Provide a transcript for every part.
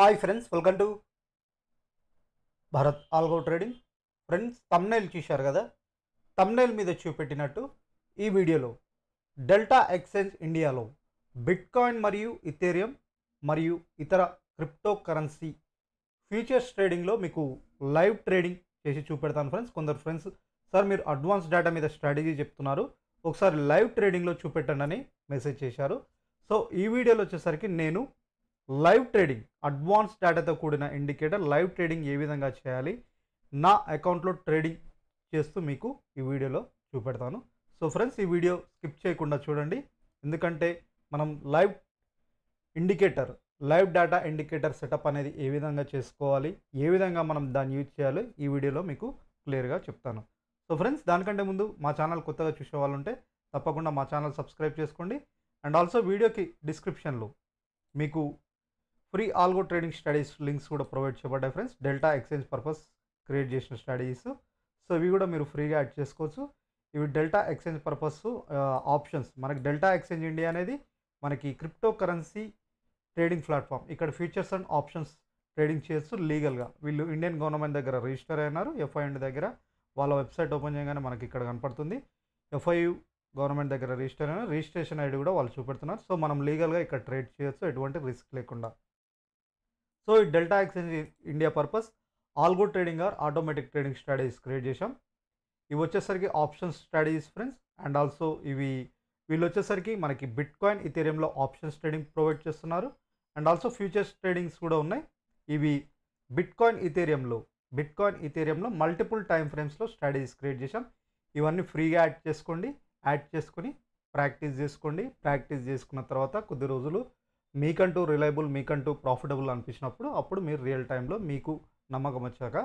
Hi friends, welcome to Bharat algo trading. Friends, thumbnail చూశారు కదా. Thumbnail మీద చూపెట్టినట్టు ఈ వీడియోలో డెల్టా ఎక్స్చేంజ్ ఇండియాలో బిట్కాయిన్ మరియు ఇథేరియం మరియు ఇతర క్రిప్టో కరెన్సీ ఫ్యూచర్స్ ట్రేడింగ్లో మీకు లైవ్ ట్రేడింగ్ చేసి చూపెడతాను ఫ్రెండ్స్. కొందరు ఫ్రెండ్స్, సార్ మీరు అడ్వాన్స్ డేటా మీద స్ట్రాటజీ చెప్తున్నారు, ఒకసారి లైవ్ ట్రేడింగ్లో చూపెట్టండి అని మెసేజ్ చేశారు. సో ఈ వీడియోలో వచ్చేసరికి నేను లైవ్ ట్రేడింగ్, అడ్వాన్స్ డేటాతో కూడిన ఇండికేటర్ లైవ్ ట్రేడింగ్ ఏ విధంగా చేయాలి నా అకౌంట్లో ట్రేడింగ్ చేస్తూ మీకు ఈ వీడియోలో చూపెడతాను. సో ఫ్రెండ్స్, ఈ వీడియో స్కిప్ చేయకుండా చూడండి, ఎందుకంటే మనం లైవ్ డేటా ఇండికేటర్ సెటప్ అనేది ఏ విధంగా చేసుకోవాలి, ఏ విధంగా మనం దాన్ని యూజ్ చేయాలి ఈ వీడియోలో మీకు క్లియర్గా చెప్తాను. సో ఫ్రెండ్స్, దానికంటే ముందు మా ఛానల్ కొత్తగా చూసే వాళ్ళు ఉంటే తప్పకుండా మా ఛానల్ సబ్స్క్రైబ్ చేసుకోండి. అండ్ ఆల్సో వీడియోకి డిస్క్రిప్షన్లో మీకు free algo trading strategies links కూడా ప్రొవైడ్ చేయబడ్డాయి friends. Delta exchange purpose create చేసిన స్ట్రాటజీస్, సో ఇవి కూడా మీరు ఫ్రీగా యాడ్ చేసుకోవచ్చు. ఇవి డెల్టా ఎక్స్చేంజ్ పర్పస్ ఆప్షన్స్. మనకి డెల్టా ఎక్స్చేంజ్ ఇండియా అనేది మనకి క్రిప్టో కరెన్సీ ట్రేడింగ్ ప్లాట్ఫామ్. ఇక్కడ ఫ్యూచర్స్ అండ్ ఆప్షన్స్ ట్రేడింగ్ చేయొచ్చు లీగల్గా. వీళ్ళు ఇండియన్ గవర్నమెంట్ దగ్గర రిజిస్టర్ అయినారు, ఎఫ్ఐఎన్ దగ్గర. వాళ్ళ వెబ్సైట్ ఓపెన్ చేయగానే మనకి ఇక్కడ కనపడుతుంది ఎఫ్ఐయు గవర్నమెంట్ దగ్గర రిజిస్టర్ అయినా, రిజిస్ట్రేషన్ ఐడి కూడా వాళ్ళు చూపెడుతున్నారు. సో మనం లీగల్గా ఇక్కడ ట్రేడ్ చేయొచ్చు ఎటువంటి రిస్క్ లేకుండా. సో ఈ Delta Exchange India purpose algo trading or automatic trading strategies create చేశాం. ఇవి వచ్చేసరికి options strategies friends. And also వీళ్ళు వచ్చేసరికి మనకి బిట్కాయిన్ ఇథేరియంలో ఆప్షన్స్ ట్రేడింగ్ ప్రొవైడ్ చేస్తున్నారు. అండ్ ఆల్సో ఫ్యూచర్స్ ట్రేడింగ్స్ కూడా ఉన్నాయి. ఇవి బిట్కాయిన్ ఇథేరియంలో మల్టిపుల్ టైం ఫ్రేమ్స్లో స్ట్రాటజీస్ క్రియేట్ చేశాం. ఇవన్నీ ఫ్రీగా యాడ్ చేసుకొని ప్రాక్టీస్ చేసుకోండి. ప్రాక్టీస్ చేసుకున్న తర్వాత కొద్ది రోజులు మీకంటూ రిలయబుల్, మీకంటూ ప్రాఫిటబుల్ అనిపించినప్పుడు అప్పుడు మీరు రియల్ టైంలో మీకు నమ్మకం వచ్చాక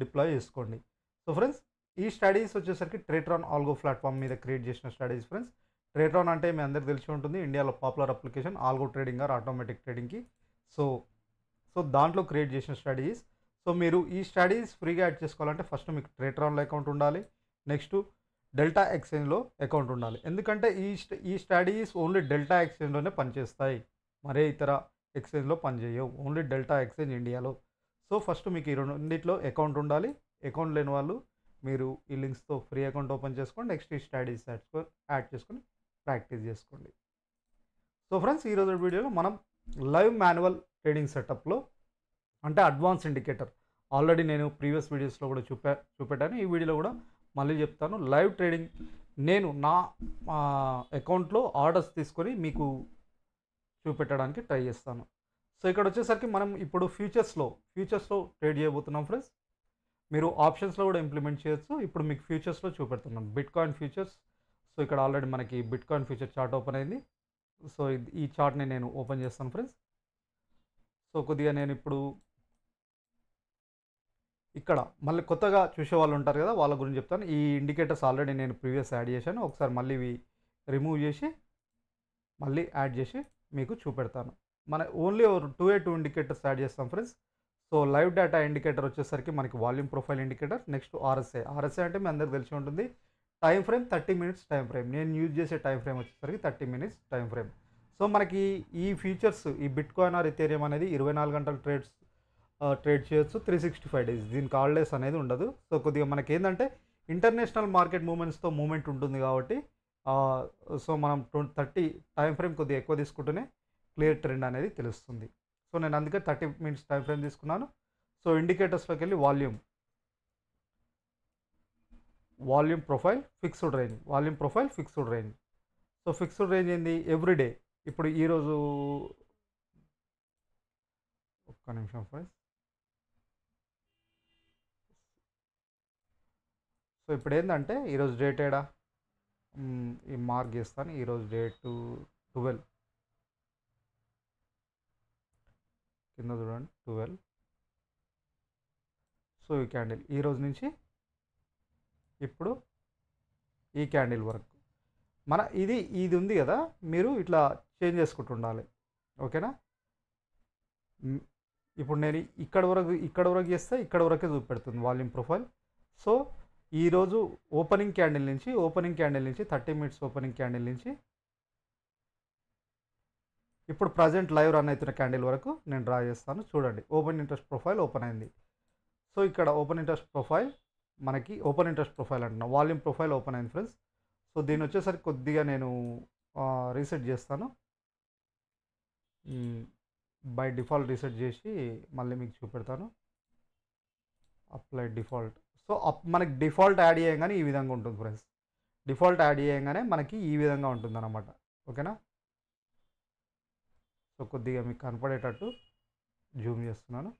డిప్లాయ్ చేసుకోండి. సో ఫ్రెండ్స్, ఈ స్ట్రాటజీస్ వచ్చేసరికి ట్రేట్రాన్ ఆల్గో ప్లాట్ఫామ్ మీద క్రియేట్ చేసిన స్ట్రాటజీస్ ఫ్రెండ్స్. ట్రేట్రాన్ అంటే మీ అందరికీ తెలిసి ఉంటుంది, ఇండియాలో popular application algo trading or automatic ట్రేడింగ్కి. సో దాంట్లో క్రియేట్ చేసిన స్ట్రాటజీస్. సో మీరు ఈ స్ట్రాటజీస్ ఫ్రీగా యాడ్ చేసుకోవాలంటే ఫస్ట్ మీకు ట్రేట్రాన్లో అకౌంట్ ఉండాలి, నెక్స్ట్ డెల్టా ఎక్స్చేంజ్లో అకౌంట్ ఉండాలి. ఎందుకంటే ఈ స్ట్రాటజీస్ ఓన్లీ డెల్టా ఎక్స్చేంజ్లోనే పనిచేస్తాయి, మరే ఇతర ఎక్స్చేంజ్లో పనిచేయవు, ఓన్లీ డెల్టా ఎక్స్చేంజ్ ఇండియాలో. సో ఫస్ట్ మీకు ఈ రెండింటిలో అకౌంట్ ఉండాలి. అకౌంట్ లేని వాళ్ళు మీరు ఈ లింక్స్తో ఫ్రీ అకౌంట్ ఓపెన్ చేసుకోండి. నెక్స్ట్ ఈ స్ట్రాటజీస్ యాడ్ చేసుకొని ప్రాక్టీస్ చేసుకోండి. సో ఫ్రెండ్స్, ఈరోజు వీడియోలో మనం లైవ్ మాన్యువల్ ట్రేడింగ్ సెటప్లో, అంటే అడ్వాన్స్ ఇండికేటర్ ఆల్రెడీ నేను ప్రీవియస్ వీడియోస్లో కూడా చూపెట్టాను, ఈ వీడియోలో కూడా మళ్ళీ చెప్తాను. లైవ్ ట్రేడింగ్ నేను నా అకౌంట్లో ఆర్డర్స్ తీసుకొని మీకు చూపెట్టడానికి ట్రై చేస్తాను. సో ఇక్కడ వచ్చేసరికి మనం ఇప్పుడు ఫ్యూచర్స్లో ట్రేడ్ చేయబోతున్నాం ఫ్రెండ్స్. మీరు ఆప్షన్స్లో కూడా ఇంప్లిమెంట్ చేయొచ్చు. ఇప్పుడు మీకు ఫ్యూచర్స్లో చూపెడుతున్నాను, బిట్కాయిన్ ఫ్యూచర్స్. సో ఇక్కడ ఆల్రెడీ మనకి బిట్కాయిన్ ఫ్యూచర్ చార్ట్ ఓపెన్ అయింది. సో ఈ చార్ట్ని నేను ఓపెన్ చేస్తాను ఫ్రెండ్స్. సో కొద్దిగా నేను ఇప్పుడు ఇక్కడ మళ్ళీ కొత్తగా చూసే వాళ్ళు ఉంటారు కదా, వాళ్ళ గురించి చెప్తాను. ఈ ఇండికేటర్స్ ఆల్రెడీ నేను ప్రీవియస్ యాడ్ చేశాను, ఒకసారి మళ్ళీ ఇవి రిమూవ్ చేసి మళ్ళీ యాడ్ చేసి మీకు చూపెడతాను. మన ఓన్లీ 2 ఇండికేటర్స్ యాడ్ చేస్తాం friends. So live data indicator వచ్చేసరికి మనకి volume profile indicator, next RSI అంటే మీ అందరికి తెలిసి ఉంటుంది, time frame 30 minutes time frame. నేను యూజ్ చేసే టైం ఫ్రేమ్ వచ్చేసరికి 30 మినిట్స్ టైం ఫ్రేమ్. సో మనకి ఈ ఫీచర్స్, ఈ బిట్కాయిన్ ఆర్ ఇథేరియం అనేది 24 గంటలు ట్రేడ్ చేయొచ్చు, 365 డేస్. దీనికి హాలిడేస్ అనేది ఉండదు. సో కొద్దిగా మనకి ఏంటంటే ఇంటర్నేషనల్ మార్కెట్ మూమెంట్ ఉంటుంది కాబట్టి సో మనం 30 టైం ఫ్రేమ్ కొద్దిగా ఎక్కువ తీసుకుంటూనే క్లియర్ ట్రెండ్ అనేది తెలుస్తుంది. సో నేను అందుకే 30 మినిట్స్ టైం ఫ్రేమ్ తీసుకున్నాను. సో ఇండికేటర్స్లోకి వెళ్ళి volume profile fixed range. So fixed range ఏంది, ఎవ్రీడే. ఇప్పుడు ఈరోజు ఒక్క నిమిషం ఫ్రెండ్స్. సో ఇప్పుడు ఏంటంటే ఈరోజు డేట్ ఏడా ఈ మార్క్ చేస్తాను. ఈరోజు డేట్ 12 కింద చూడండి, 12. సో ఈ క్యాండిల్ ఈరోజు నుంచి ఇప్పుడు ఈ క్యాండిల్ వరకు మన ఇది ఉంది కదా, మీరు ఇట్లా చేంజ్ చేసుకుంటూ ఉండాలి, ఓకేనా. ఇప్పుడు నేను ఇక్కడ వరకు చేస్తే ఇక్కడ వరకే చూపెడుతుంది వాల్యూమ్ ప్రొఫైల్. సో ఈరోజు ఓపెనింగ్ క్యాండిల్ నుంచి 30 మినిట్స్ ఓపెనింగ్ క్యాండిల్ నుంచి ఇప్పుడు ప్రజెంట్ లైవ్ రన్ అవుతున్న క్యాండిల్ వరకు నేను డ్రా చేస్తాను. చూడండి, ఓపెన్ ఇంట్రెస్ట్ ప్రొఫైల్ ఓపెన్ అయింది. సో ఇక్కడ ఓపెన్ ఇంట్రెస్ట్ ప్రొఫైల్ మనకి ఓపెన్ ఇంట్రెస్ట్ ప్రొఫైల్ అంటున్నా, వాల్యూమ్ ప్రొఫైల్ ఓపెన్ అయింది ఫ్రెండ్స్. సో దీన్ని వచ్చేసరికి కొద్దిగా నేను రీసెట్ చేస్తాను. బై డిఫాల్ట్ రీసెట్ చేసి మళ్ళీ మీకు చూపెడతాను. Apply default. సో మనకి డిఫాల్ట్ యాడ్ చేయగానే ఈ విధంగా ఉంటుంది ఫ్రెండ్స్. డిఫాల్ట్ యాడ్ చేయగానే మనకి ఈ విధంగా ఉంటుంది అన్నమాట. ఓకేనా? సో కొద్దిగా మీకు కనపడేటట్టు జూమ్ చేస్తున్నాను.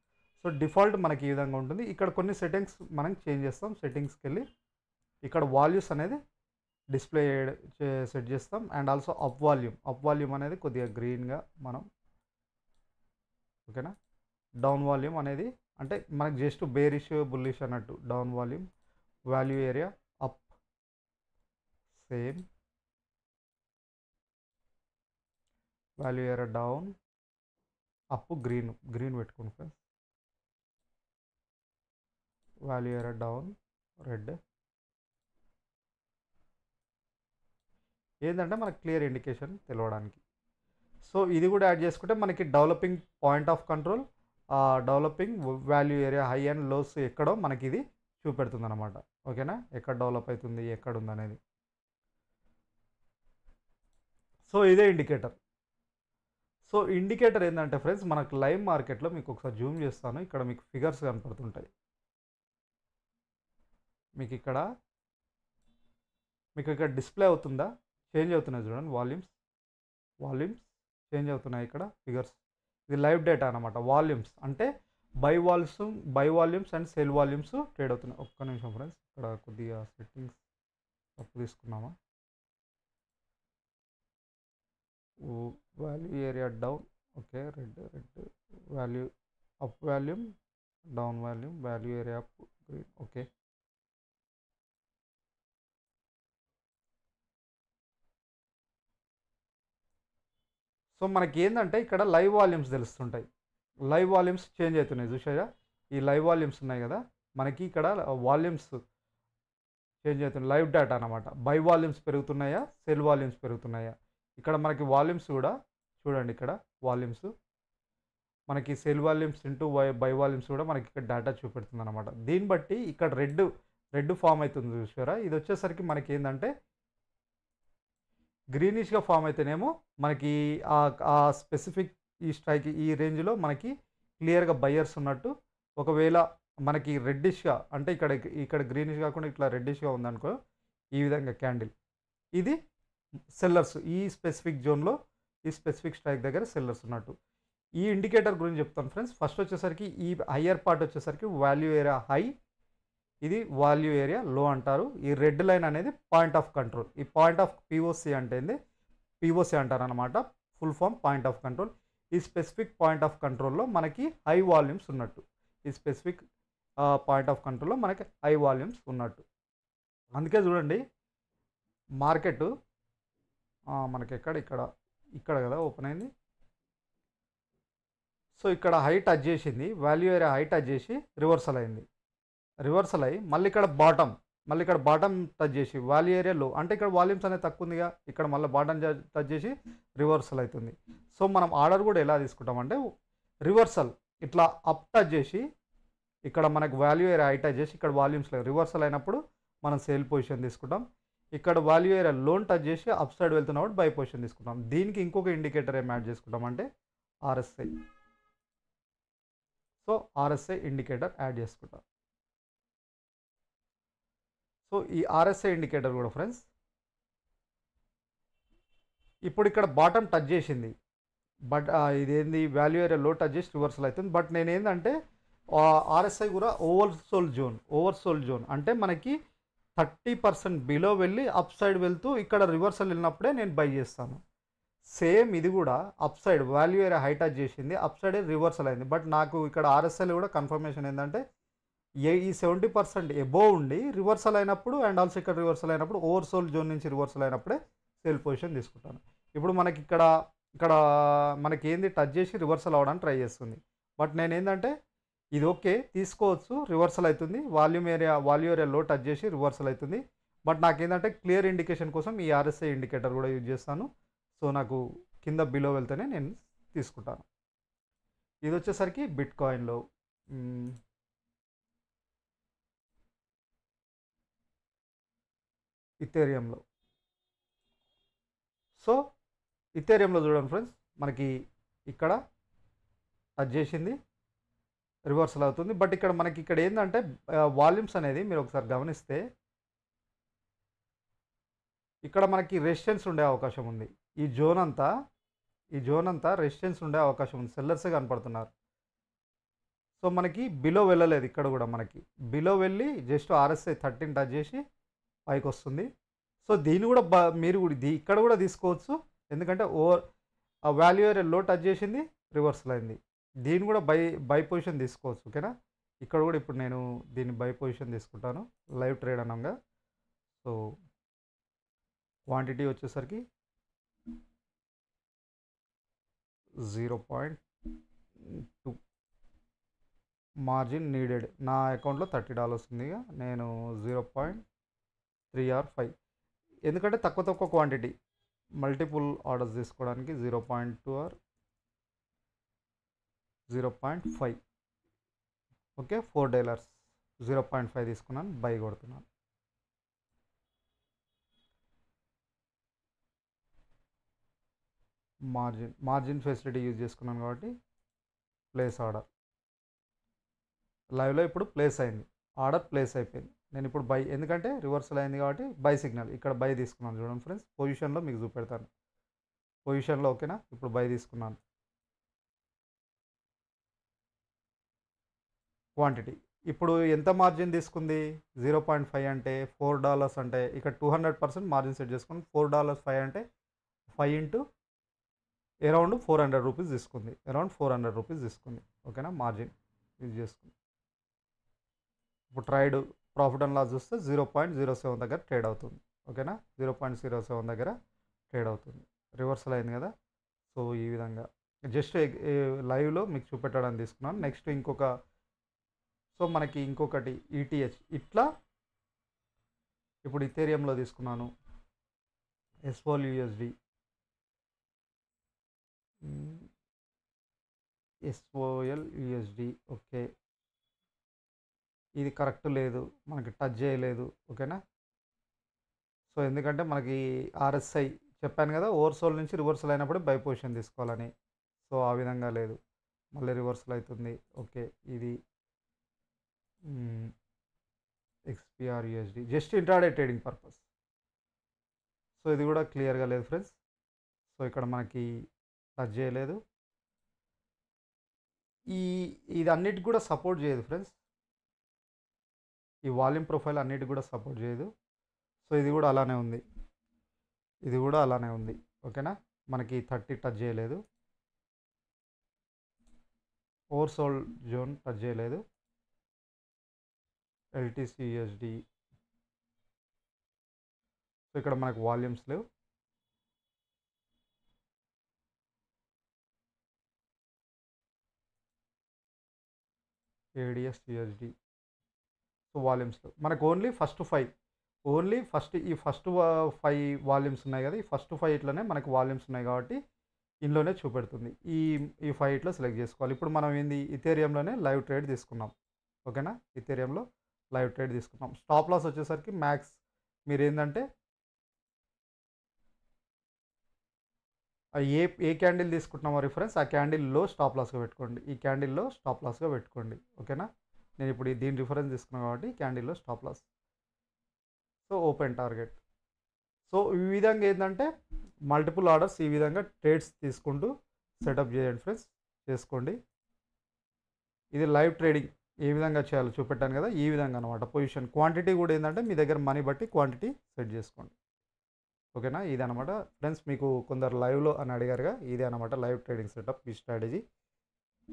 సో డిఫాల్ట్ మనకి ఈ విధంగా ఉంటుంది. ఇక్కడ కొన్ని సెట్టింగ్స్ మనం చేంజ్ చేస్తాం. సెట్టింగ్స్కి వెళ్ళి ఇక్కడ వాల్యూస్ అనేది డిస్ప్లే సెట్ చేస్తాం. అండ్ ఆల్సో అప్ వాల్యూమ్ అనేది కొద్దిగా గ్రీన్గా మనం, ఓకేనా? డౌన్ వాల్యూమ్ అనేది అంటే మనకు జస్ట్ బేరిష్ బుల్లిష్ అన్నట్టు. Down volume, value area up, same value area down, up green పెట్టుకోండి friends. Value area down red. ఏంటంటే మనకు క్లియర్ ఇండికేషన్ తెలవడానికి. సో ఇది కూడా యాడ్ చేసుకుంటే మనకి developing point of control, developing value area high and lows ఎక్కడో మనకి ఇది చూపెడుతుంది అనమాట. ఓకేనా? ఎక్కడ డెవలప్ అవుతుంది, ఎక్కడ ఉంది అనేది. సో ఇదే ఇండికేటర్. సో ఇండికేటర్ ఏంటంటే ఫ్రెండ్స్, మనకు లైవ్ మార్కెట్లో మీకు ఒకసారి జూమ్ చేస్తాను. ఇక్కడ మీకు ఫిగర్స్ కనపడుతుంటాయి. మీకు ఇక్కడ డిస్ప్లే అవుతుందా? చేంజ్ అవుతున్నాయి చూడండి. వాల్యూమ్స్ చేంజ్ అవుతున్నాయి. ఇక్కడ ఫిగర్స్, ఇది లైవ్ డేటా అనమాట. వాల్యూమ్స్ అంటే buy volumes and sell volumes trade అవుతున్నాయి. ఒక్క నిమిషం ఫ్రెండ్స్, ఇక్కడ కొద్దిగా సెట్టింగ్స్ తప్పు తీసుకున్నామా. Value area down, okay, red value up volume, down volume, value area up green. Okay, so మనకి ఏంటంటే ఇక్కడ లైవ్ వాల్యూమ్స్ తెలుస్తుంటాయి. లైవ్ వాల్యూమ్స్ చేంజ్ అవుతున్నాయి చూసారా? ఈ లైవ్ వాల్యూమ్స్ ఉన్నాయి కదా, మనకి ఇక్కడ వాల్యూమ్స్ చేంజ్ అవుతున్నాయి. లైవ్ డేటా అనమాట. బై వాల్యూమ్స్ పెరుగుతున్నాయా, సెల్ వాల్యూమ్స్ పెరుగుతున్నాయా? ఇక్కడ మనకి వాల్యూమ్స్ కూడా చూడండి. ఇక్కడ వాల్యూమ్స్ మనకి cell volumes into by volumes కూడా మనకి ఇక్కడ డేటా చూపెడుతుంది అనమాట. దీన్ని బట్టి ఇక్కడ రెడ్ ఫామ్ అవుతుంది చూసారా? ఇది వచ్చేసరికి మనకి ఏంటంటే గ్రీనిష్గా ఫామ్ అయితేనేమో మనకి ఆ స్పెసిఫిక్ ఈ స్ట్రైక్ ఈ రేంజ్లో మనకి క్లియర్గా బయ్యర్స్ ఉన్నట్టు. ఒకవేళ మనకి రెడ్డిష్గా అంటే ఇక్కడ గ్రీనిష్ కాకుండా ఇట్లా రెడ్డిష్గా ఉందనుకో, ఈ విధంగా క్యాండిల్, ఇది సెల్లర్స్. ఈ స్పెసిఫిక్ జోన్లో ఈ స్పెసిఫిక్ స్ట్రైక్ దగ్గర సెల్లర్స్ ఉన్నట్టు. ఈ ఇండికేటర్ గురించి చెప్తాను ఫ్రెండ్స్. ఫస్ట్ వచ్చేసరికి ఈ హయ్యర్ పార్ట్ వచ్చేసరికి వాల్యూ ఏరియా హై, ఇది వాల్యూ ఏరియా లో అంటారు. ఈ రెడ్ లైన్ అనేది పాయింట్ ఆఫ్ కంట్రోల్. ఈ పాయింట్ ఆఫ్ పిఓసి అంటే ఏంది? పిఓసి అంటారు అనమాట. Full form point of control. ఈ స్పెసిఫిక్ పాయింట్ ఆఫ్ కంట్రోల్లో మనకి హై వాల్యూమ్స్ ఉన్నట్టు. ఈ స్పెసిఫిక్ పాయింట్ ఆఫ్ కంట్రోల్లో మనకి హై వాల్యూమ్స్ ఉన్నట్టు. అందుకే చూడండి, మార్కెట్ మనకి ఇక్కడ కదా ఓపెన్ అయింది. సో ఇక్కడ హై టచ్ చేసింది, వాల్యూ ఏరియా హై టచ్ చేసి రివర్సల్ అయింది. రివర్సల్ అయ్యి మళ్ళీ ఇక్కడ బాటమ్ టచ్ చేసి వాల్యూ ఏరియా లో, అంటే ఇక్కడ వాల్యూమ్స్ అనేది తక్కువ ఉందిగా, ఇక్కడ మళ్ళీ బాటమ్ టచ్ చేసి రివర్సల్ అవుతుంది. సో మనం ఆర్డర్ కూడా ఎలా తీసుకుంటామంటే రివర్సల్ ఇట్లా అప్ టచ్ చేసి ఇక్కడ మనకు వాల్యూ ఏరియా హై టచ్ చేసి ఇక్కడ వాల్యూమ్స్ రివర్సల్ అయినప్పుడు మనం సేల్ పొజిషన్ తీసుకుంటాం. ఇక్కడ వాల్యూ ఏరియా లోన్ టచ్ చేసి అప్ సైడ్ వెళ్తున్నప్పుడు బై పొజిషన్ తీసుకుంటాం. దీనికి ఇంకొక ఇండికేటర్ ఏం యాడ్ చేసుకుంటామంటే RSI. So RSI indicator add చేసుకుంటాం. సో ఈ ఆర్ఎస్ఐ ఇండికేటర్ కూడా ఫ్రెండ్స్ ఇప్పుడు ఇక్కడ బాటమ్ టచ్ చేసింది, బట్ ఇదేంది వాల్యూ ఏరియా లో టచ్ చేసి రివర్సల్ అవుతుంది. బట్ నేను ఏంటంటే ఆర్ఎస్ఐ కూడా ఓవర్సోల్డ్ జోన్ అంటే మనకి 30% బిలో వెళ్ళి అప్ సైడ్ వెళ్తూ ఇక్కడ రివర్సల్ వెళ్ళినప్పుడే నేను బై చేస్తాను. సేమ్ ఇది కూడా up side value area high touch చేసింది, అప్ సైడ్ రివర్సల్ అయింది. బట్ నాకు ఇక్కడ ఆర్ఎస్ఐలో కూడా కన్ఫర్మేషన్ ఏంటంటే ఈ 70% ఎబోవ్ ఉండి రివర్సల్ అయినప్పుడు అండ్ ఆల్సో ఇక్కడ రివర్సల్ అయినప్పుడు ఓవర్సోల్డ్ జోన్ నుంచి రివర్సల్ అయినప్పుడే సేల్ పొజిషన్ తీసుకుంటాను. ఇప్పుడు మనకి ఇక్కడ మనకి ఏంది టచ్ చేసి రివర్సల్ అవ్వడానికి ట్రై చేస్తుంది. బట్ నేను ఏంటంటే ఇది ఓకే తీసుకోవచ్చు, రివర్సల్ అవుతుంది. వాల్యూ ఏరియా లో టచ్ చేసి రివర్సల్ అవుతుంది. బట్ నాకు ఏంటంటే క్లియర్ ఇండికేషన్ కోసం ఈ ఆర్ఎస్ఐ ఇండికేటర్ కూడా యూజ్ చేస్తాను. సో నాకు కింద బిలో వెళ్తేనే నేను తీసుకుంటాను. ఇది వచ్చేసరికి బిట్ కాయిన్లో, ఇథేరియంలో. సో ఇథేరియంలో చూడండి ఫ్రెండ్స్, మనకి ఇక్కడ టచ్ చేసింది రివర్సల్ అవుతుంది. బట్ ఇక్కడ మనకి ఇక్కడ ఏంటంటే వాల్యూమ్స్ అనేది మీరు ఒకసారి గమనిస్తే ఇక్కడ మనకి రెసిస్టెన్స్ ఉండే అవకాశం ఉంది. ఈ జోన్ అంతా రెసిస్టెన్స్ ఉండే అవకాశం ఉంది. సెల్లర్సే కనపడుతున్నారు. సో మనకి బిలో వెళ్ళలేదు. ఇక్కడ కూడా మనకి బిలో వెళ్ళి జస్ట్ RSI 13 టచ్ చేసి పైకి వస్తుంది. సో దీన్ని కూడా మీరు ఇక్కడ కూడా తీసుకోవచ్చు. ఎందుకంటే ఆ వాల్యూ ఏరియా లో టచ్ చేసింది, రివర్సల్ అయింది. దీన్ని కూడా బై పొజిషన్ తీసుకోవచ్చు. ఓకేనా. ఇక్కడ కూడా ఇప్పుడు నేను దీన్ని బై పొజిషన్ తీసుకుంటాను లైవ్ ట్రేడ్ అనగా. సో క్వాంటిటీ వచ్చేసరికి 0.2 మార్జిన్ నీడెడ్. నా అకౌంట్లో $30 ఉంది. నేను 0.3 or 5, ఎందుకంటే తక్కువ క్వాంటిటీ మల్టిపుల్ ఆర్డర్స్ తీసుకోవడానికి 0.2 or 0.5. ఓకే, $4 0.5 తీసుకున్నాను, బై కొడుతున్నాను. మార్జిన్ ఫెసిలిటీ యూజ్ చేసుకున్నాను కాబట్టి ప్లేస్ ఆర్డర్. లైవ్లో ఇప్పుడు ప్లేస్ అయింది, ఆర్డర్ ప్లేస్ అయిపోయింది. నేను ఇప్పుడు బై, ఎందుకంటే రివర్సల్ అయింది కాబట్టి బై సిగ్నల్ ఇక్కడ బై తీసుకున్నాను. చూడండి ఫ్రెండ్స్, పొజిషన్లో మీకు చూపెడతాను. పొజిషన్లో ఓకేనా, ఇప్పుడు బై తీసుకున్నాను. క్వాంటిటీ ఇప్పుడు ఎంత మార్జిన్ తీసుకుంది? 0.5 అంటే $4 అంటే ఇక్కడ 200% మార్జిన్ సెట్ చేసుకుని $4 5 అంటే 5 into అరౌండ్ 400 రూపీస్ తీసుకుంది. అరౌండ్ 400 రూపీస్ తీసుకుంది. ఓకేనా, మార్జిన్ యూజ్ చేసుకుంది. ఇప్పుడు ట్రైడ్ ప్రాఫిట్ అండ్ లాస్ చూస్తే 0.07 దగ్గర ట్రేడ్ అవుతుంది. ఓకేనా, 0.07 దగ్గర ట్రేడ్ అవుతుంది. రివర్సల్ అయింది కదా. సో ఈ విధంగా జస్ట్ లైవ్లో మీకు చూపెట్టడానికి తీసుకున్నాను. నెక్స్ట్ సో మనకి ఇంకొకటి ETH. ఇట్లా ఇప్పుడు ఇథేరియంలో తీసుకున్నాను. SOLUSD, SOLUSD. ఓకే, ఇది కరెక్ట్ లేదు, మనకి టచ్ చేయలేదు. ఓకేనా. సో ఎందుకంటే మనకి RSI చెప్పాను కదా, ఓవర్సోల్ నుంచి రివర్సల్ అయినప్పుడు బై పొజిషన్ తీసుకోవాలని. సో ఆ విధంగా లేదు, మళ్ళీ రివర్సల్ అవుతుంది. ఓకే, ఇది XPR USD just intraday trading purpose. So ఇది కూడా క్లియర్గా లేదు ఫ్రెండ్స్. సో ఇక్కడ మనకి టచ్ చేయలేదు. ఇది అన్నిటికి కూడా సపోర్ట్ చేయదు ఫ్రెండ్స్. ఈ వాల్యూమ్ ప్రొఫైల్ అన్నిటికి కూడా సపోర్ట్ చేయదు. సో ఇది కూడా అలానే ఉంది, ఇది కూడా అలానే ఉంది. ఓకేనా, మనకి 30 టచ్ చేయలేదు, ఓవర్సోల్డ్ జోన్ టచ్ చేయలేదు. LTC USD, సో ఇక్కడ మనకు వాల్యూమ్స్ లేవు. ADS USD, సో వాల్యూమ్స్ లేవు మనకు. ఓన్లీ ఫస్ట్ 5, ఈ ఫస్ట్ 5 వాల్యూమ్స్ ఉన్నాయి కదా. ఈ ఫస్ట్ 5 ఇట్లనే మనకు వాల్యూమ్స్ ఉన్నాయి కాబట్టి ఇందులోనే చూపెడుతుంది. ఈ 5 ఇట్లా సెలెక్ట్ చేసుకోవాలి. ఇప్పుడు మనం ఏంది, ఇథేరియంలోనే లైవ్ ట్రేడ్ తీసుకున్నాం. ఓకేనా, ఇథేరియంలో లైవ్ ట్రేడ్ తీసుకున్నాం. స్టాప్ లాస్ వచ్చేసరికి మ్యాక్స్ మీరు ఏంటంటే ఏ క్యాండిల్ తీసుకుంటున్నామో రిఫరెన్స్, ఆ క్యాండిల్లో స్టాప్ లాస్గా పెట్టుకోండి. ఈ క్యాండిల్లో స్టాప్ లాస్గా పెట్టుకోండి. ఓకేనా, నేను ఇప్పుడు దీని రిఫరెన్స్ తీసుకున్నాను కాబట్టి క్యాండిల్లో stop loss. So open target. So ఈ విధంగా ఏంటంటే మల్టిపుల్ ఆర్డర్స్ ఈ విధంగా ట్రేడ్స్ తీసుకుంటూ సెటప్ చేయండి ఫ్రెండ్స్, చేసుకోండి. ఇది లైవ్ ట్రేడింగ్ ఏ విధంగా చేయాలో చూపెట్టాను కదా, ఈ విధంగా అనమాట. పొజిషన్ క్వాంటిటీ కూడా ఏంటంటే మీ దగ్గర మనీ బట్టి క్వాంటిటీ సెట్ చేసుకోండి. ఓకేనా, ఇది అనమాట ఫ్రెండ్స్. మీకు కొందరు లైవ్లో అని అడిగారుగా, ఇదే అనమాట లైవ్ ట్రేడింగ్ సెటప్, ఈ స్ట్రాటజీ.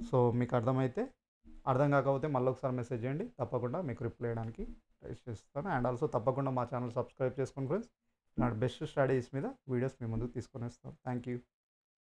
సో మీకు అర్థం కాకపోతే మళ్ళీ ఒకసారి మెసేజ్ చేయండి, తప్పకుండా మీకు రిప్లై చేయడానికి ట్రై చేస్తాను. అండ్ ఆల్సో తప్పకుండా మా ఛానల్ సబ్స్క్రైబ్ చేసుకోండి ఫ్రెండ్స్. నా బెస్ట్ స్ట్రాటజీస్ మీద వీడియోస్ మీ ముందుకు తీసుకొని వస్తాను. Thank you.